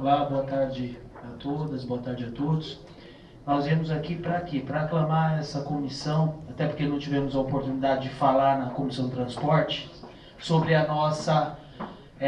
Olá, boa tarde a todas, boa tarde a todos. Nós viemos aqui para quê? Para aclamar essa comissão, até porque não tivemos a oportunidade de falar na Comissão de Transporte sobre a nossa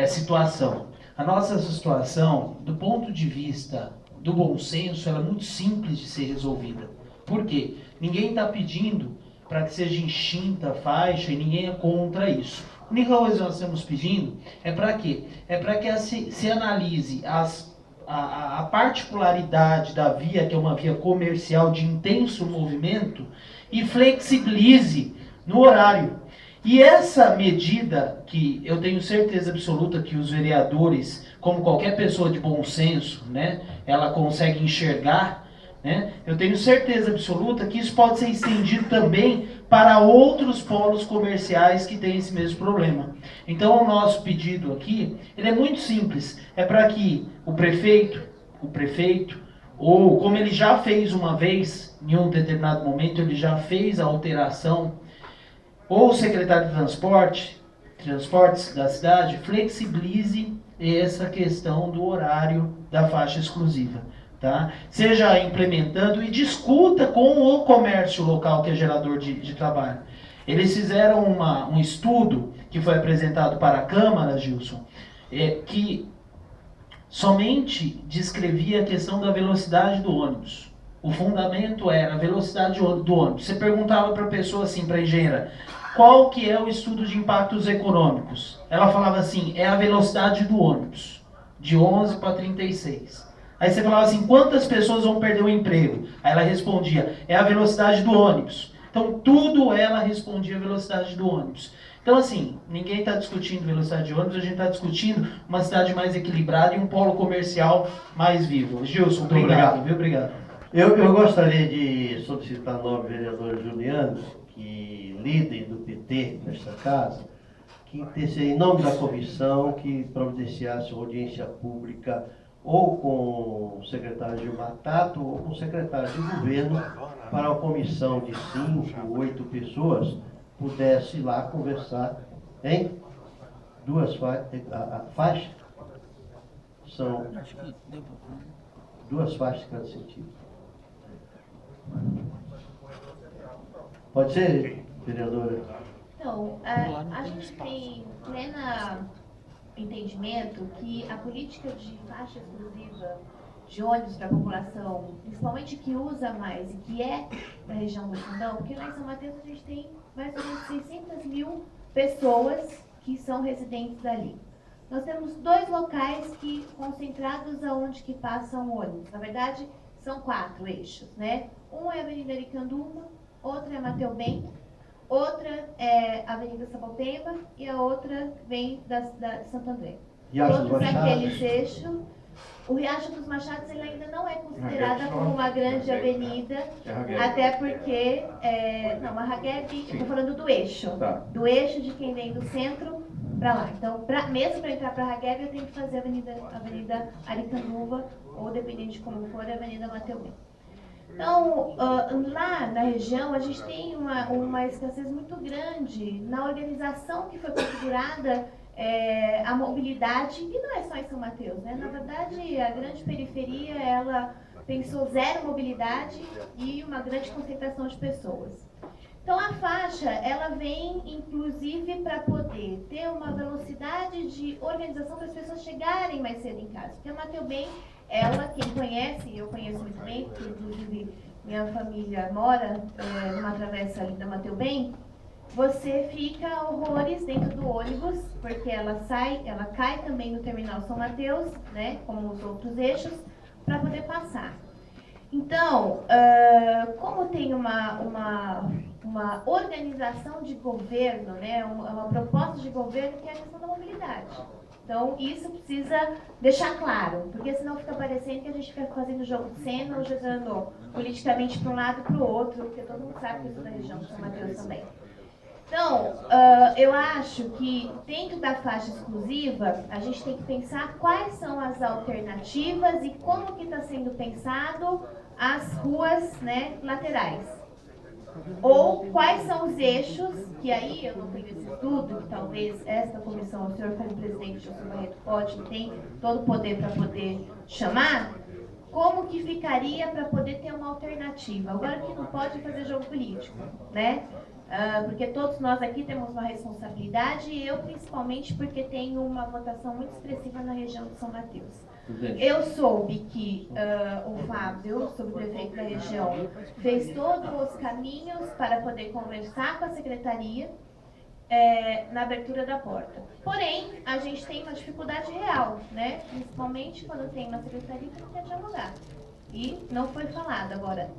situação. A nossa situação, do ponto de vista do bom senso, ela é muito simples de ser resolvida. Por quê? Ninguém está pedindo para que seja extinta a faixa e ninguém é contra isso. A única coisa que nós estamos pedindo é para quê? É para que se analise a particularidade da via, que é uma via comercial de intenso movimento, e flexibilize no horário. E essa medida, que eu tenho certeza absoluta que os vereadores, como qualquer pessoa de bom senso, né, ela consegue enxergar, né, eu tenho certeza absoluta que isso pode ser estendido também para outros polos comerciais que têm esse mesmo problema. Então o nosso pedido aqui, ele é muito simples, é para que o prefeito, ou como ele já fez uma vez, em um determinado momento, ele já fez a alteração, ou o secretário de transportes da cidade, flexibilize essa questão do horário da faixa exclusiva. Tá? Seja implementando e discuta com o comércio local que é gerador de trabalho. Eles fizeram um estudo que foi apresentado para a Câmara, Gilson, que somente descrevia a questão da velocidade do ônibus. O fundamento era a velocidade do ônibus. Você perguntava para a pessoa assim, para a engenheira, qual que é o estudo de impactos econômicos? Ela falava assim, é a velocidade do ônibus, de 11 para 36. Aí você falava assim, quantas pessoas vão perder o emprego? Aí ela respondia, é a velocidade do ônibus. Então tudo ela respondia a velocidade do ônibus. Então assim, ninguém está discutindo velocidade de ônibus, a gente está discutindo uma cidade mais equilibrada e um polo comercial mais vivo. Gilson, obrigado, viu? Obrigado. Eu gostaria de solicitar ao nobre vereador Juliano, que líder do PT nesta casa, que intercedesse em nome da comissão, que providenciasse uma audiência pública ou com o secretário Gilmar Tato ou com o secretário de governo, para uma comissão de 5, 8 pessoas pudesse ir lá conversar em duas faixas. São duas faixas em cada sentido. Pode ser, vereadora? Então, a gente tem pleno entendimento que a política de faixa exclusiva de ônibus para a população, principalmente que usa mais e que é da região do Fundão, porque lá em São Mateus a gente tem mais ou menos 600 mil pessoas que são residentes dali. Nós temos dois locais que concentrados aonde que passam ônibus. Na verdade, são 4 eixos, né? Um é a Avenida Aricanduva, outra é Mateu Bem, outra é a Avenida Sapopemba e a outra vem de Santo André. Todos aqueles eixos. O Riacho dos Machados ele ainda não é considerada como uma grande avenida, até porque, não, a Ragueb, eu estou falando do eixo, do eixo de quem vem do centro para lá. Então, mesmo para entrar para a Ragueb, eu tenho que fazer a Avenida Aricanduva, ou dependendo de como for, a Avenida Mateu Bem. Então, lá na região, a gente tem uma escassez muito grande na organização que foi configurada a mobilidade, e não é só em São Mateus, né? Na verdade, a grande periferia, ela pensou zero mobilidade e uma grande concentração de pessoas. Então, a faixa, ela vem, inclusive, para poder ter uma velocidade de organização para as pessoas chegarem mais cedo em casa. Porque a Mateu Bem, ela, quem conhece, eu conheço muito bem, porque inclusive minha família mora numa travessa ali da Mateu Bem, você fica horrores dentro do ônibus, porque ela cai também no terminal São Mateus, né, como os outros eixos, para poder passar. Então, como tem uma organização de governo, né, uma proposta de governo que é a questão da mobilidade. Então, isso precisa deixar claro, porque senão fica parecendo que a gente fica fazendo jogo de cena ou jogando politicamente para um lado e para o outro, porque todo mundo sabe que eu sou da região de São Mateus também. Então, eu acho que dentro da faixa exclusiva, a gente tem que pensar quais são as alternativas e como que está sendo pensado as ruas, né, laterais. Ou quais são os eixos, que aí eu não tenho esse estudo, que talvez esta comissão, o senhor como presidente do Barreto pode, tem todo o poder para poder chamar, como que ficaria para poder ter uma alternativa? Agora que não pode fazer jogo político, né? Porque todos nós aqui temos uma responsabilidade, e eu principalmente porque tenho uma votação muito expressiva na região de São Mateus. Eu soube que o Fábio, subprefeito da região, fez todos os caminhos para poder conversar com a secretaria na abertura da porta. Porém, a gente tem uma dificuldade real, né? Principalmente quando tem uma secretaria que não quer dialogar. E não foi falado. Agora,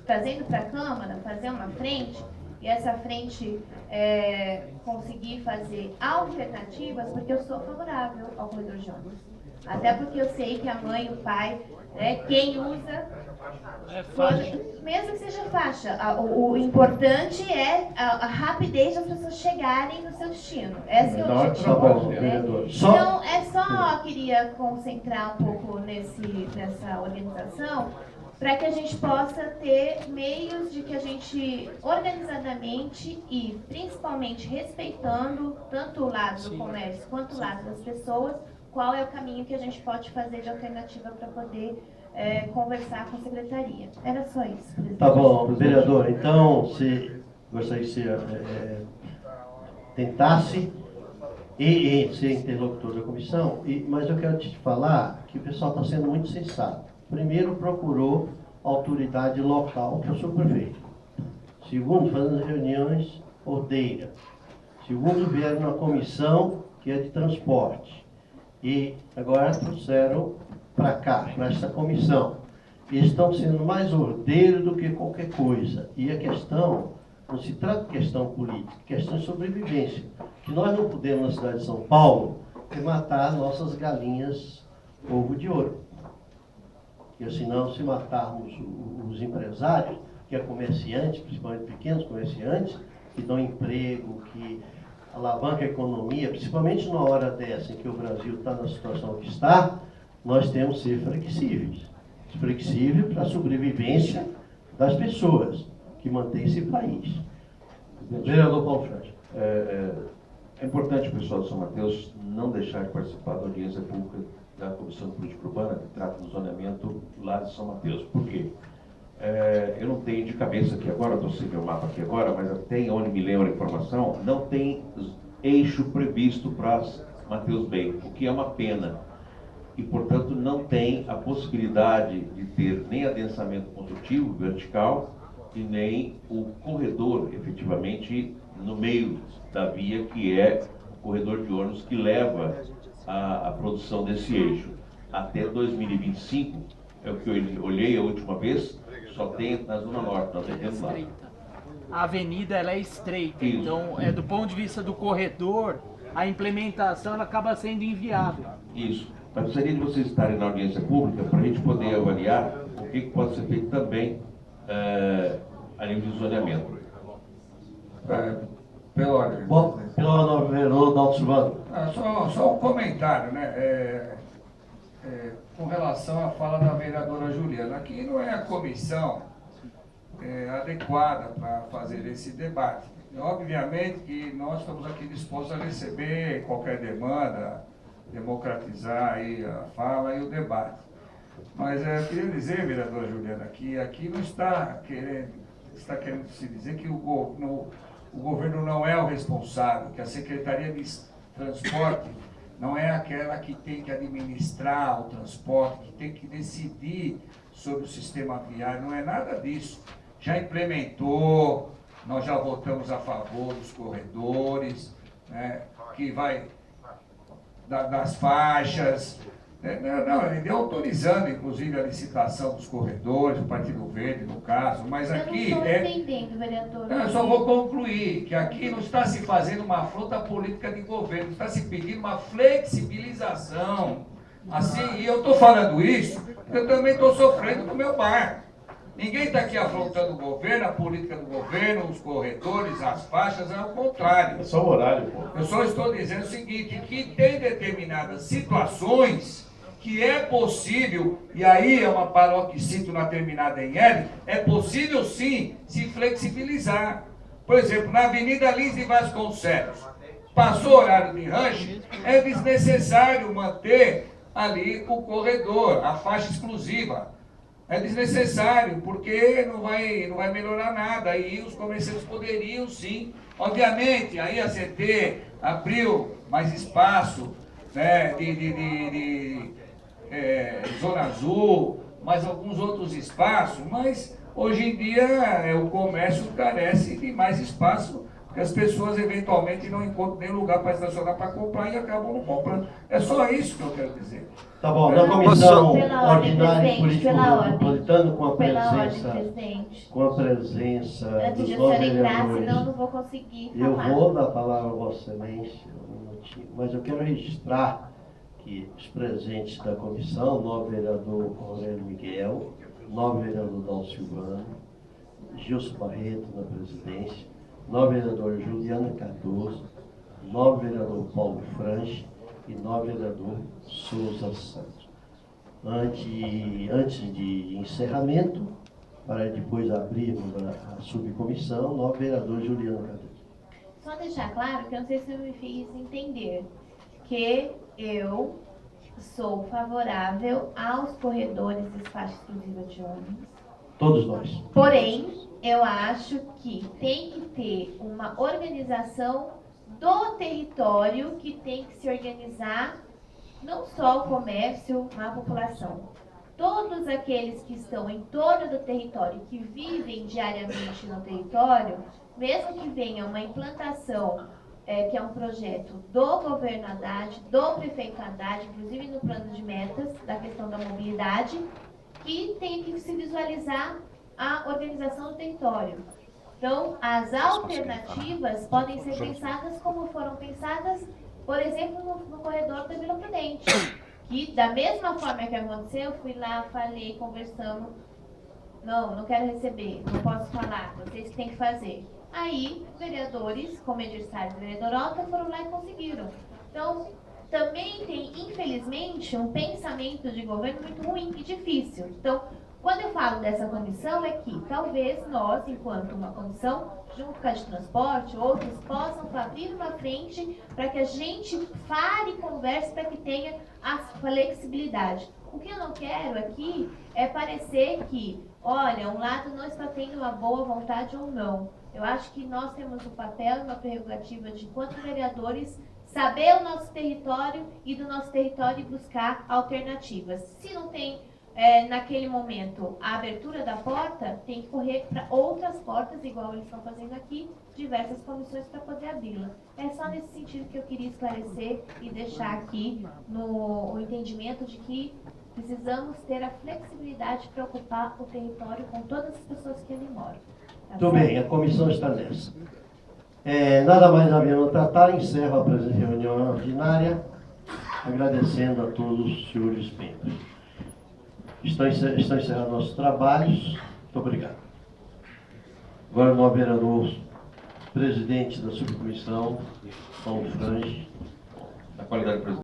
trazendo para a Câmara, fazer uma frente, e essa frente conseguir fazer alternativas, porque eu sou favorável ao corredor de ônibus. Até porque eu sei que a mãe, o pai, quem usa, mesmo que seja faixa, o importante é a rapidez das pessoas chegarem no seu destino. Esse é o objetivo. Então, queria concentrar um pouco nessa organização, para que a gente possa ter meios de que a gente, organizadamente e principalmente respeitando tanto o lado do comércio quanto o lado das pessoas, qual é o caminho que a gente pode fazer de alternativa para poder conversar com a secretaria. Era só isso, presidente. Tá bom, vereador. Então, se gostaria que você tentasse ser interlocutor da comissão, mas eu quero te falar que o pessoal está sendo muito sensato. Primeiro, procurou a autoridade local, que é o subprefeito. Segundo, fazendo reuniões ordeiras. Segundo, vieram na comissão, que é de transporte. E agora trouxeram para cá, para essa comissão. E estão sendo mais ordeiros do que qualquer coisa. E a questão, não se trata de questão política, questão de sobrevivência. Que nós não podemos, na cidade de São Paulo, matar nossas galinhas ovo de ouro. Porque senão, se matarmos os empresários, que é comerciantes, principalmente pequenos comerciantes, que dão emprego, que alavanca a economia, principalmente numa hora dessa em que o Brasil está na situação que está, nós temos que ser flexíveis. Flexível para a sobrevivência das pessoas que mantêm esse país. Vereador Paulo Frade. É importante o pessoal de São Mateus não deixar de participar da audiência pública da Comissão de Política Urbana, que trata do zoneamento lá de São Mateus. Por quê? Eu não tenho de cabeça aqui agora, estou sem ver o mapa aqui agora, mas até onde me lembra a informação, não tem eixo previsto para Mateus Bay, o que é uma pena. E, portanto, não tem a possibilidade de ter nem adensamento construtivo vertical e nem o corredor, efetivamente, no meio da via, que é o corredor de ônibus que leva a produção desse eixo. Até 2025, é o que eu olhei a última vez, só tem na Zona Norte, nós temos lá. A avenida ela é estreita, Isso. então do ponto de vista do corredor, a implementação ela acaba sendo inviável. Isso. Mas gostaria de vocês estarem na audiência pública para a gente poder avaliar o que pode ser feito também a nível de zoneamento. Pela ordem. Bom, pela ordem, vereador Dalton Silvano. Só um comentário, né? Com relação à fala da vereadora Juliana. Aqui não é a comissão adequada para fazer esse debate. Obviamente que nós estamos aqui dispostos a receber qualquer demanda, democratizar aí a fala e o debate. Mas eu queria dizer, vereadora Juliana, que aqui não está querendo se dizer que o governo não é o responsável, que a Secretaria de Transporte não é aquela que tem que administrar o transporte, que tem que decidir sobre o sistema viário, não é nada disso. Já implementou, nós já votamos a favor dos corredores, né, que vai das faixas, ele autorizando inclusive a licitação dos corredores, o Partido Verde no caso, mas aqui... Eu não estou entendendo, vereador. Eu só vou concluir que aqui não está se fazendo uma afronta política de governo, está se pedindo uma flexibilização. Assim, e eu estou falando isso porque eu também estou sofrendo no meu bairro. Ninguém está aqui afrontando o governo, a política do governo, os corredores, as faixas, é o contrário. É só o horário, pô. Eu só estou dizendo o seguinte, que tem determinadas situações que é possível, e aí é uma paróquia que cito na terminada em L, é possível sim se flexibilizar. Por exemplo, na Avenida Lins de Vasconcelos, passou o horário de rancho, é desnecessário manter ali o corredor, a faixa exclusiva. É desnecessário, porque não vai melhorar nada. E os comerciantes poderiam sim. Obviamente, aí a CT abriu mais espaço, né, Zona Azul, mais alguns outros espaços, mas hoje em dia o comércio carece de mais espaço, porque as pessoas eventualmente não encontram nem lugar para estacionar para comprar e acabam não comprando. É só isso que eu quero dizer. Tá bom, na comissão Pela ordem, ordinária e presidente, política pela ordem. metropolitana, Pela ordem, presidente. com a presença Antes dos de nove eu entrar, senão eu vereadores, não vou conseguir eu falar. vou dar a palavra a Vossa Excelência, um minutinho, mas eu quero registrar que os presentes da comissão, novo vereador Aurélio Miguel, novo vereador Dal Silvano, Gilson Barreto na presidência, novo vereador Juliana Cardoso, novo vereador Paulo Franchi e novo vereador Souza Santos. Antes de encerramento, para depois abrirmos a subcomissão, novo vereador Juliana Cardoso. Só deixar claro que eu não sei se eu me fiz entender que eu sou favorável aos corredores de espaço exclusivo de ônibus. Todos nós. Porém, eu acho que tem que ter uma organização do território que tem que se organizar, não só o comércio, a população. Todos aqueles que estão em torno do território, que vivem diariamente no território, mesmo que venha uma implantação, que é um projeto do governo Haddad, do prefeito Haddad, inclusive no plano de metas da questão da mobilidade, que tem que se visualizar a organização do território. Então, as alternativas podem ser pensadas como foram pensadas, por exemplo, no corredor da Vila Prudente, que da mesma forma que aconteceu, eu fui lá, falei, conversamos, não quero receber, não posso falar, vocês têm que fazer. Aí, vereadores, como Edir Salles e vereador Alta, foram lá e conseguiram. Então, também tem, infelizmente, um pensamento de governo muito ruim e difícil. Então, quando eu falo dessa comissão, é que talvez nós, enquanto uma comissão, junto com a de transporte, outros, possam abrir uma frente para que a gente fale e converse para que tenha a flexibilidade. O que eu não quero aqui é parecer que, olha, um lado não está tendo uma boa vontade ou não. Eu acho que nós temos um papel e uma prerrogativa de, enquanto vereadores, saber o nosso território e do nosso território buscar alternativas. Se não tem, naquele momento, a abertura da porta, tem que correr para outras portas, igual eles estão fazendo aqui, diversas comissões para poder abri-la. É só nesse sentido que eu queria esclarecer e deixar aqui o entendimento de que precisamos ter a flexibilidade para ocupar o território com todas as pessoas que ali moram. Tá Muito certo? bem, a comissão está nessa. Nada mais havendo a tratar, encerro a presente reunião ordinária, agradecendo a todos os senhores membros. Estão encerrados nossos trabalhos. Muito obrigado. Agora o novo vereador, presidente da subcomissão, Paulo Franchi. Na qualidade de presidente.